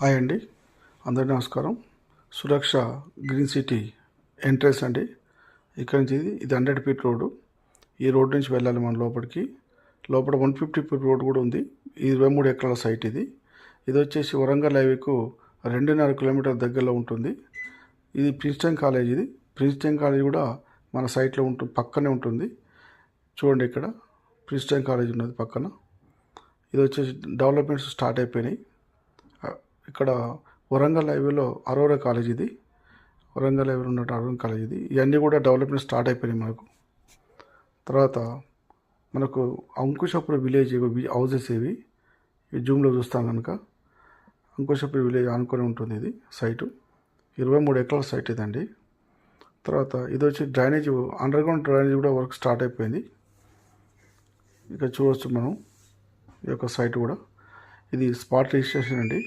Hi అండి, అందరికీ నమస్కారం. సురక్ష గ్రీన్ సిటీ ఎంట్రన్స్ అండి. ఇక్కడ నుంచి ఇది 100 ఫీట్ రోడ్డు. ఈ రోడ్ నుంచి వెళ్ళాలి మన లోపలికి. లోపల 150 ఫీట్ రోడ్ కూడా ఉంది. 23 ఎకరాల సైట్ ఇది. ఇది వచ్చేసి వరంగల్ హైవేకు 2.5 కిలోమీటర్ దగ్గరలో ఉంటుంది. ఇది ప్రిన్స్టన్ కాలేజ్. ఇది ప్రిన్స్టన్ కాలేజ్ కూడా మన సైట్లో పక్కనే ఉంటుంది. చూడండి, ఇక్కడ ప్రిన్స్టన్ కాలేజ్ ఉన్నది పక్కన. ఇది వచ్చేసి డెవలప్మెంట్స్ స్టార్ట్ అయిపోయినాయి. ఇక్కడ వరంగల్ హైవేలో అరోరా కాలేజ్. ఇది వరంగల్ హైవేలో ఉన్న అరోరా కాలేజ్. ఇది ఇవన్నీ కూడా డెవలప్మెంట్ స్టార్ట్ అయిపోయినాయి మనకు. తర్వాత మనకు అంకుశాపురం విలేజ్ హౌసెస్ ఇవి జూమ్లో చూస్తాం కనుక అంకుశాపురం విలేజ్ ఆనుకొని ఉంటుంది. ఇది సైటు 23 ఎకరాల సైట్ ఇదండి. తర్వాత ఇది వచ్చి డ్రైనేజ్, అండర్గ్రౌండ్ డ్రైనేజ్ కూడా వర్క్ స్టార్ట్ అయిపోయింది. ఇక చూడవచ్చు మనం ఈ యొక్క సైట్ కూడా. ఇది స్పాట్ రిజిస్ట్రేషన్ అండి.